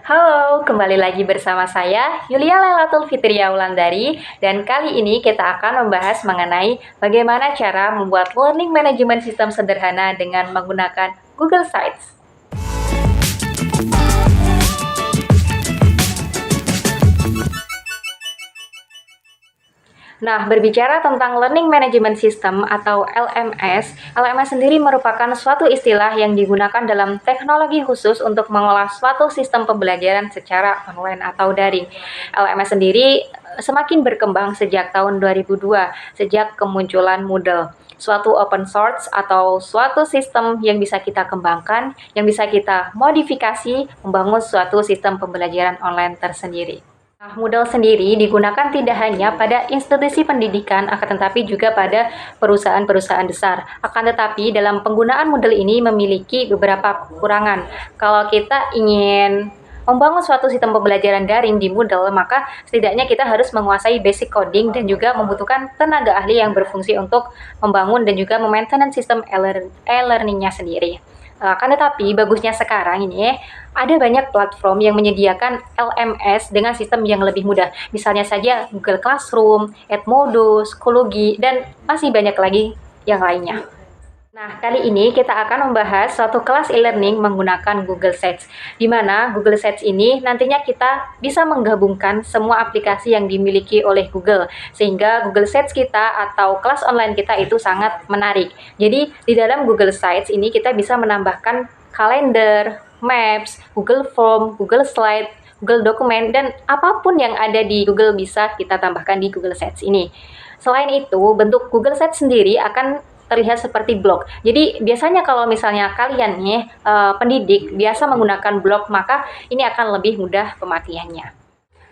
Halo, kembali lagi bersama saya Yulia Lailatul Fitria Wulandari dan kali ini kita akan membahas mengenai bagaimana cara membuat learning management system sederhana dengan menggunakan Google Sites. Nah, berbicara tentang Learning Management System atau LMS sendiri merupakan suatu istilah yang digunakan dalam teknologi khusus untuk mengolah suatu sistem pembelajaran secara online atau daring. LMS sendiri semakin berkembang sejak tahun 2002, sejak kemunculan Moodle, suatu open source atau suatu sistem yang bisa kita kembangkan, yang bisa kita modifikasi, membangun suatu sistem pembelajaran online tersendiri. Nah, Moodle sendiri digunakan tidak hanya pada institusi pendidikan, akan tetapi juga pada perusahaan-perusahaan besar. Akan tetapi dalam penggunaan Moodle ini memiliki beberapa kekurangan. Kalau kita ingin membangun suatu sistem pembelajaran daring di Moodle, maka setidaknya kita harus menguasai basic coding dan juga membutuhkan tenaga ahli yang berfungsi untuk membangun dan juga memaintain sistem e-learning-nya sendiri. Kan tetapi bagusnya sekarang ini ada banyak platform yang menyediakan LMS dengan sistem yang lebih mudah. Misalnya saja Google Classroom, Edmodo, Schoology, dan masih banyak lagi yang lainnya. Nah, kali ini kita akan membahas suatu kelas e-learning menggunakan Google Sites, di mana Google Sites ini nantinya kita bisa menggabungkan semua aplikasi yang dimiliki oleh Google, sehingga Google Sites kita atau kelas online kita itu sangat menarik. Jadi, di dalam Google Sites ini kita bisa menambahkan kalender, Maps, Google Form, Google Slide, Google Dokumen, dan apapun yang ada di Google bisa kita tambahkan di Google Sites ini. Selain itu, bentuk Google Sites sendiri akan terlihat seperti blog. Jadi biasanya kalau misalnya kalian nih pendidik biasa menggunakan blog, maka ini akan lebih mudah pemakaiannya.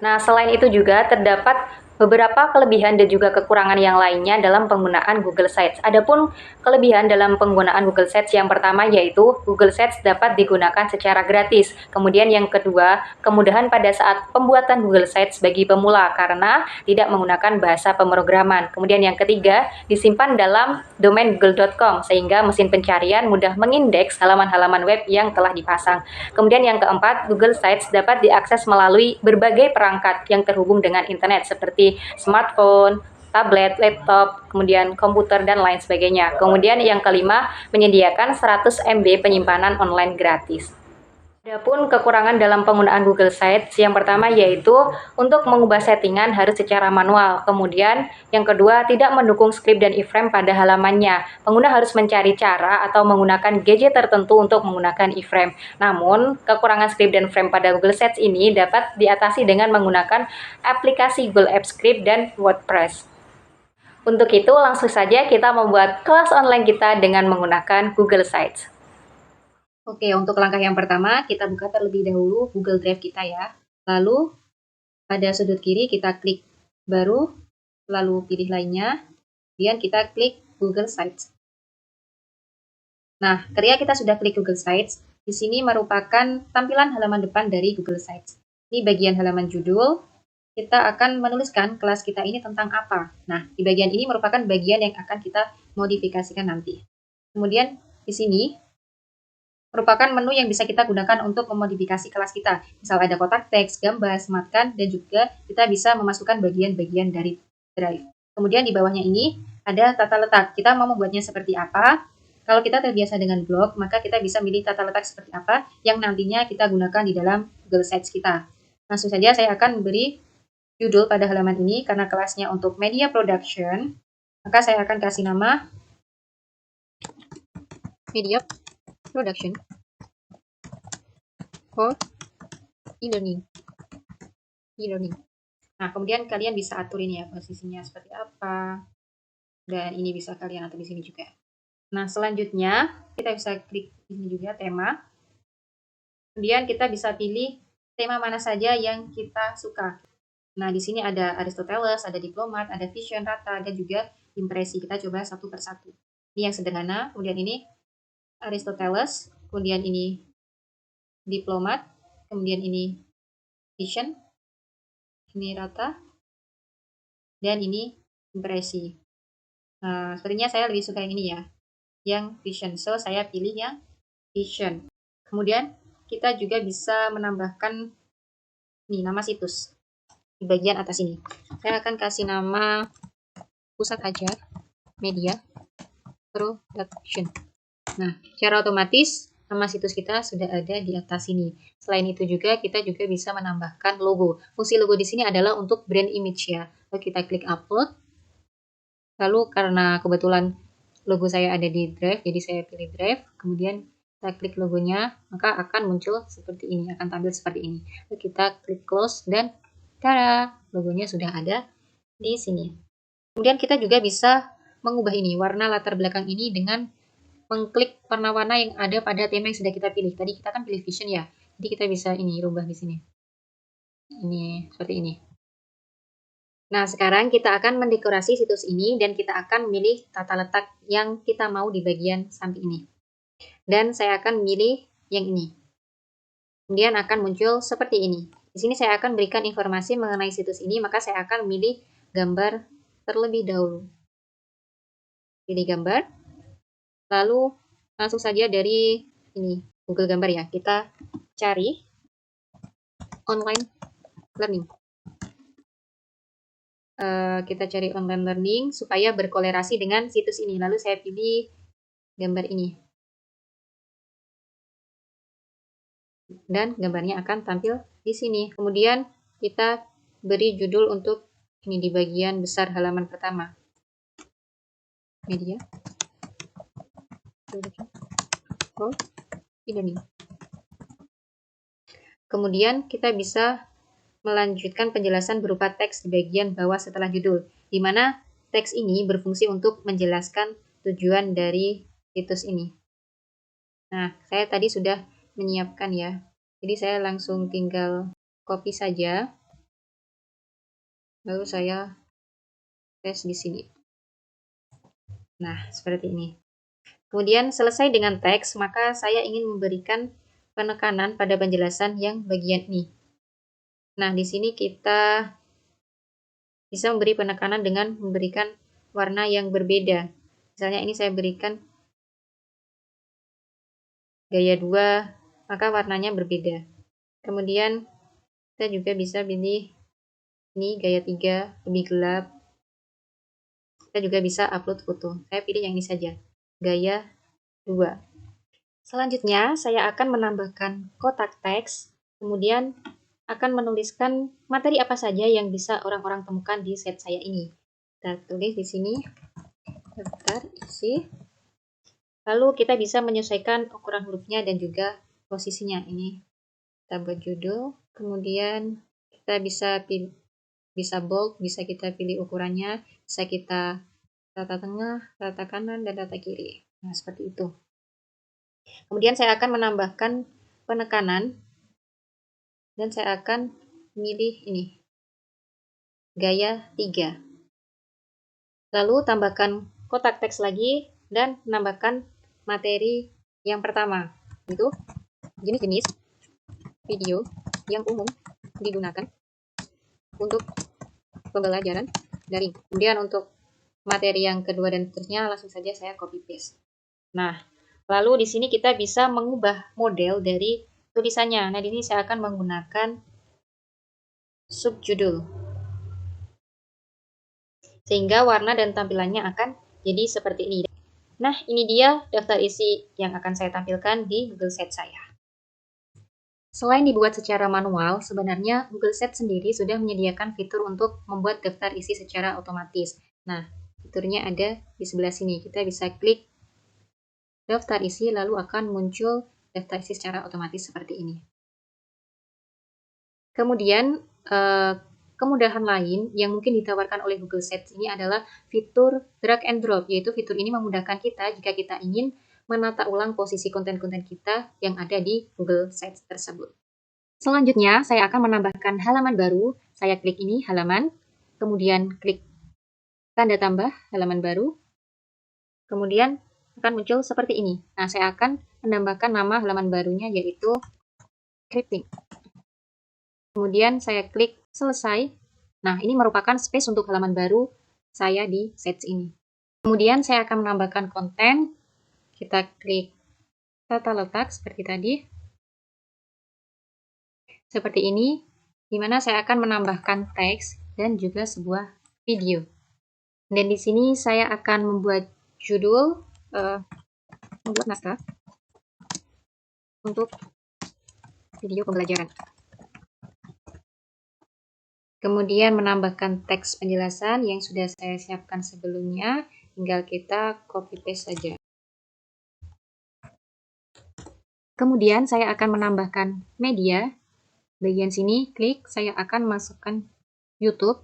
Nah, selain itu juga terdapat beberapa kelebihan dan juga kekurangan yang lainnya dalam penggunaan Google Sites. Adapun kelebihan dalam penggunaan Google Sites yang pertama yaitu Google Sites dapat digunakan secara gratis. Kemudian yang kedua, kemudahan pada saat pembuatan Google Sites bagi pemula karena tidak menggunakan bahasa pemrograman. Kemudian yang ketiga, disimpan dalam domain google.com sehingga mesin pencarian mudah mengindeks halaman-halaman web yang telah dipasang. Kemudian yang keempat, Google Sites dapat diakses melalui berbagai perangkat yang terhubung dengan internet seperti smartphone, tablet, laptop, kemudian komputer, dan lain sebagainya. Kemudian yang kelima, menyediakan 100 MB penyimpanan online gratis. Adapun kekurangan dalam penggunaan Google Sites, yang pertama yaitu untuk mengubah settingan harus secara manual. Kemudian yang kedua tidak mendukung script dan iframe pada halamannya. Pengguna harus mencari cara atau menggunakan gadget tertentu untuk menggunakan iframe. Namun, kekurangan script dan frame pada Google Sites ini dapat diatasi dengan menggunakan aplikasi Google Apps Script dan WordPress. Untuk itu, langsung saja kita membuat kelas online kita dengan menggunakan Google Sites. Oke, untuk langkah yang pertama, kita buka terlebih dahulu Google Drive kita ya. Lalu, pada sudut kiri kita klik baru, lalu pilih lainnya, kemudian kita klik Google Sites. Nah, ketika kita sudah klik Google Sites, di sini merupakan tampilan halaman depan dari Google Sites. Ini bagian halaman judul, kita akan menuliskan kelas kita ini tentang apa. Nah, di bagian ini merupakan bagian yang akan kita modifikasikan nanti. Kemudian, di sini merupakan menu yang bisa kita gunakan untuk memodifikasi kelas kita. Misal ada kotak teks, gambar, sematkan, dan juga kita bisa memasukkan bagian-bagian dari drive. Kemudian di bawahnya ini ada tata letak. Kita mau membuatnya seperti apa? Kalau kita terbiasa dengan blog, maka kita bisa milih tata letak seperti apa yang nantinya kita gunakan di dalam Google Sites kita. Langsung saja saya akan beri judul pada halaman ini karena kelasnya untuk media production, maka saya akan kasih nama media production for e-learning. Nah, kemudian kalian bisa atur ini ya posisinya seperti apa. Dan ini bisa kalian atur di sini juga. Nah, selanjutnya kita bisa klik ini juga tema. Kemudian kita bisa pilih tema mana saja yang kita suka. Nah, di sini ada Aristoteles, ada diplomat, ada vision, rata, dan juga impresi. Kita coba satu persatu. Ini yang sederhana, kemudian ini Aristoteles, kemudian ini diplomat, kemudian ini vision, ini rata, dan ini impresi. Sepertinya saya lebih suka yang ini ya, yang vision. So, saya pilih yang vision. Kemudian kita juga bisa menambahkan Nih, nama situs di bagian atas ini. Saya akan kasih nama Pusat Ajar Media Production. Nah, secara otomatis nama situs kita sudah ada di atas sini. Selain itu juga kita juga bisa menambahkan logo. Fungsi logo di sini adalah untuk brand image ya. Lalu kita klik upload. Lalu karena kebetulan logo saya ada di drive, jadi saya pilih drive. Kemudian kita klik logonya, maka akan muncul seperti ini, akan tampil seperti ini. Lalu kita klik close dan tada, logonya sudah ada di sini. Kemudian kita juga bisa mengubah ini, warna latar belakang ini dengan mengklik warna-warna yang ada pada tema yang sudah kita pilih. Tadi kita kan pilih vision ya, jadi kita bisa ini rubah di sini. Ini seperti ini. Nah, sekarang kita akan mendekorasi situs ini dan kita akan memilih tata letak yang kita mau di bagian samping ini. Dan saya akan memilih yang ini. Kemudian akan muncul seperti ini. Di sini saya akan berikan informasi mengenai situs ini, maka saya akan memilih gambar terlebih dahulu. Pilih gambar. Lalu langsung saja dari ini Google Gambar ya, kita cari online learning. Kita cari online learning supaya berkolerasi dengan situs ini. Lalu saya pilih gambar ini. Dan gambarnya akan tampil di sini. Kemudian kita beri judul untuk ini di bagian besar halaman pertama. Media. Oh, ini. Kemudian kita bisa melanjutkan penjelasan berupa teks di bagian bawah setelah judul, di mana teks ini berfungsi untuk menjelaskan tujuan dari situs ini. Nah, saya tadi sudah menyiapkan ya, jadi saya langsung tinggal copy saja, lalu saya paste di sini. Nah, seperti ini. Kemudian selesai dengan teks, maka saya ingin memberikan penekanan pada penjelasan yang bagian ini. Nah, di sini kita bisa memberi penekanan dengan memberikan warna yang berbeda. Misalnya ini saya berikan gaya 2, maka warnanya berbeda. Kemudian kita juga bisa pilih ini gaya 3, lebih gelap. Kita juga bisa upload foto. Saya pilih yang ini saja, gaya 2. Selanjutnya, saya akan menambahkan kotak teks, kemudian akan menuliskan materi apa saja yang bisa orang-orang temukan di set saya ini. Kita tulis di sini, daftar isi. Lalu kita bisa menyesuaikan ukuran hurufnya dan juga posisinya. Ini kita buat judul, kemudian kita bisa pilih, bisa bold, bisa kita pilih ukurannya, bisa kita rata tengah, rata kanan, dan rata kiri. Nah, seperti itu. Kemudian saya akan menambahkan penekanan dan saya akan memilih ini, gaya 3. Lalu tambahkan kotak teks lagi dan menambahkan materi yang pertama, itu jenis-jenis video yang umum digunakan untuk pembelajaran daring. Kemudian untuk materi yang kedua dan seterusnya langsung saja saya copy paste. Nah, lalu di sini kita bisa mengubah model dari tulisannya. Nah, di sini saya akan menggunakan subjudul. Sehingga warna dan tampilannya akan jadi seperti ini. Nah, ini dia daftar isi yang akan saya tampilkan di Google Sheets saya. Selain dibuat secara manual, sebenarnya Google Sheets sendiri sudah menyediakan fitur untuk membuat daftar isi secara otomatis. Nah, fiturnya ada di sebelah sini. Kita bisa klik daftar isi, lalu akan muncul daftar isi secara otomatis seperti ini. Kemudian, kemudahan lain yang mungkin ditawarkan oleh Google Sheets ini adalah fitur drag and drop, yaitu fitur ini memudahkan kita jika kita ingin menata ulang posisi konten-konten kita yang ada di Google Sheets tersebut. Selanjutnya, saya akan menambahkan halaman baru. Saya klik ini, halaman, kemudian klik tanda tambah halaman baru, kemudian akan muncul seperti ini. Nah, saya akan menambahkan nama halaman barunya yaitu scripting. Kemudian saya klik selesai. Nah, ini merupakan space untuk halaman baru saya di Sheets ini. Kemudian saya akan menambahkan konten. Kita klik tata letak seperti tadi. Seperti ini. di mana saya akan menambahkan teks dan juga sebuah video. Dan di sini saya akan membuat judul, membuat naskah untuk video pembelajaran. Kemudian menambahkan teks penjelasan yang sudah saya siapkan sebelumnya, tinggal kita copy paste saja. Kemudian saya akan menambahkan media. Bagian sini klik, saya akan masukkan YouTube.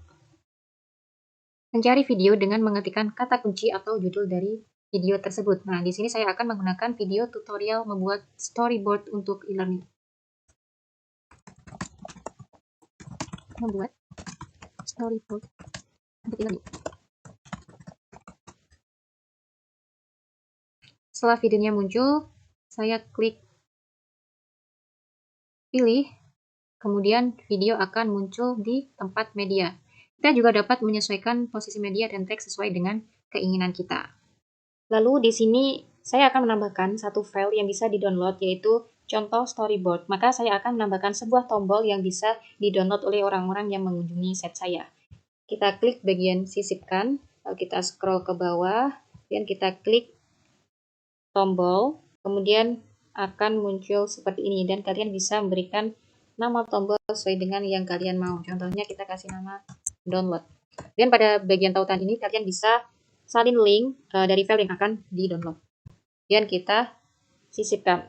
Mencari video dengan mengetikkan kata kunci atau judul dari video tersebut. Nah, di sini saya akan menggunakan video tutorial membuat storyboard untuk e-learning. Membuat storyboard untuk e-learning. Setelah videonya muncul, saya klik pilih, kemudian video akan muncul di tempat media. Kita juga dapat menyesuaikan posisi media dan teks sesuai dengan keinginan kita. Lalu di sini saya akan menambahkan satu file yang bisa di-download, yaitu contoh storyboard. Maka saya akan menambahkan sebuah tombol yang bisa di-download oleh orang-orang yang mengunjungi set saya. Kita klik bagian sisipkan, lalu kita scroll ke bawah, dan kita klik tombol, kemudian akan muncul seperti ini, dan kalian bisa memberikan nama tombol sesuai dengan yang kalian mau. Contohnya kita kasih nama download. Dan pada bagian tautan ini kalian bisa salin link dari file yang akan di-download. Dan kita sisipkan.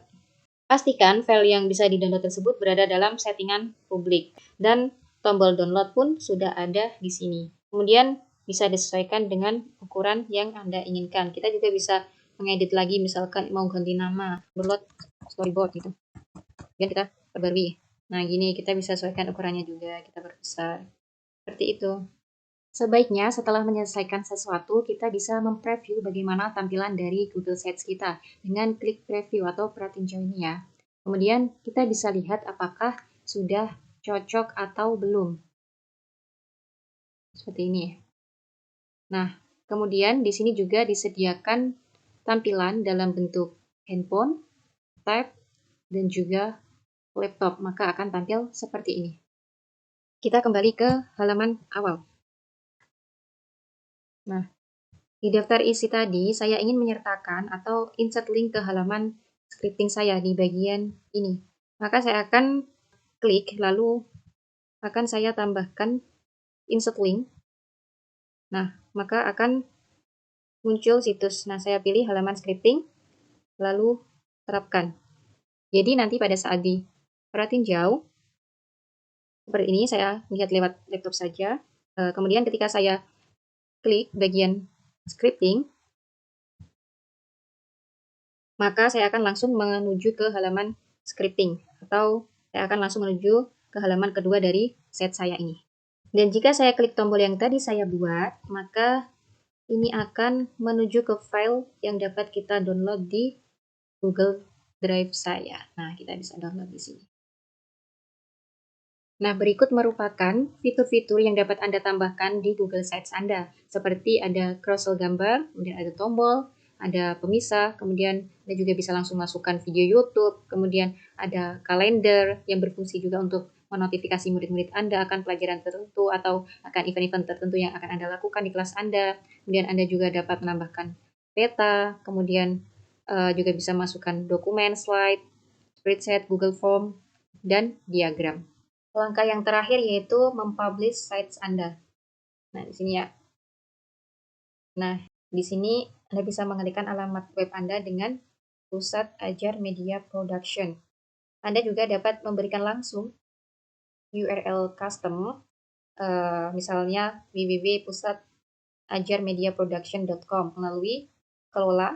Pastikan file yang bisa di-download tersebut berada dalam settingan publik. Dan tombol download pun sudah ada di sini. Kemudian bisa disesuaikan dengan ukuran yang Anda inginkan. Kita juga bisa mengedit lagi, misalkan mau ganti nama, download storyboard gitu. Dan kita perbarui. Nah, gini kita bisa sesuaikan ukurannya juga, kita perbesar. Seperti itu. Sebaiknya setelah menyelesaikan sesuatu, kita bisa mempreview bagaimana tampilan dari Google Sites kita dengan klik preview atau perhatiin jauh ini ya. Kemudian kita bisa lihat apakah sudah cocok atau belum. Seperti ini. Nah, kemudian di sini juga disediakan tampilan dalam bentuk handphone, tab, dan juga laptop, maka akan tampil seperti ini. Kita kembali ke halaman awal. Nah, di daftar isi tadi, saya ingin menyertakan atau insert link ke halaman scripting saya di bagian ini. Maka saya akan klik, lalu akan saya tambahkan insert link. Nah, maka akan muncul situs. Nah, saya pilih halaman scripting, lalu terapkan. Jadi nanti pada saat di perhatiin jauh, seperti ini saya lihat lewat laptop saja. Kemudian ketika saya klik bagian scripting, maka saya akan langsung menuju ke halaman scripting, atau saya akan langsung menuju ke halaman kedua dari set saya ini. Dan jika saya klik tombol yang tadi saya buat, maka ini akan menuju ke file yang dapat kita download di Google Drive saya. Nah, kita bisa download di sini. Nah, berikut merupakan fitur-fitur yang dapat Anda tambahkan di Google Sites Anda, seperti ada carousel gambar, kemudian ada tombol, ada pemisah, kemudian Anda juga bisa langsung masukkan video YouTube, kemudian ada kalender yang berfungsi juga untuk menotifikasi murid-murid Anda akan pelajaran tertentu atau akan event-event tertentu yang akan Anda lakukan di kelas Anda. Kemudian Anda juga dapat menambahkan peta, kemudian juga bisa masukkan dokumen, slide, spreadsheet, Google Form, dan diagram. Langkah yang terakhir yaitu mempublish sites Anda. Nah, di sini ya. Nah, di sini Anda bisa mengetikkan alamat web Anda dengan Pusat Ajar Media Production. Anda juga dapat memberikan langsung URL custom, misalnya www.pusatajrmediaproduction.com melalui kelola,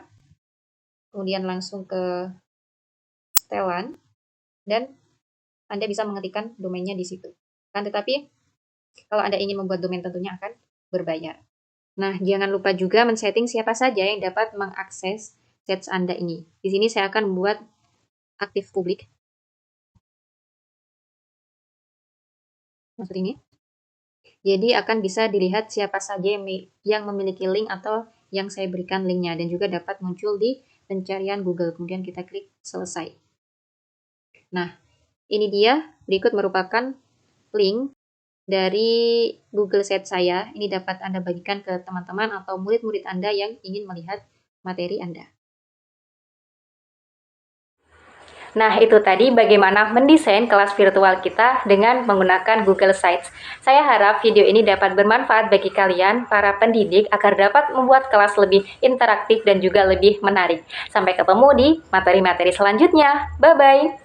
kemudian langsung ke setelan, dan Anda bisa mengetikkan domainnya di situ. Kan tetapi kalau Anda ingin membuat domain tentunya akan berbayar. Nah, jangan lupa juga men-setting siapa saja yang dapat mengakses sites Anda ini. Di sini saya akan membuat aktif publik. Maksud ini. Jadi akan bisa dilihat siapa saja yang memiliki link atau yang saya berikan linknya, dan juga dapat muncul di pencarian Google. Kemudian kita klik selesai. Nah, ini dia berikut merupakan link dari Google Sheet saya. Ini dapat Anda bagikan ke teman-teman atau murid-murid Anda yang ingin melihat materi Anda. Nah, itu tadi bagaimana mendesain kelas virtual kita dengan menggunakan Google Sites. Saya harap video ini dapat bermanfaat bagi kalian, para pendidik, agar dapat membuat kelas lebih interaktif dan juga lebih menarik. Sampai ketemu di materi-materi selanjutnya. Bye-bye!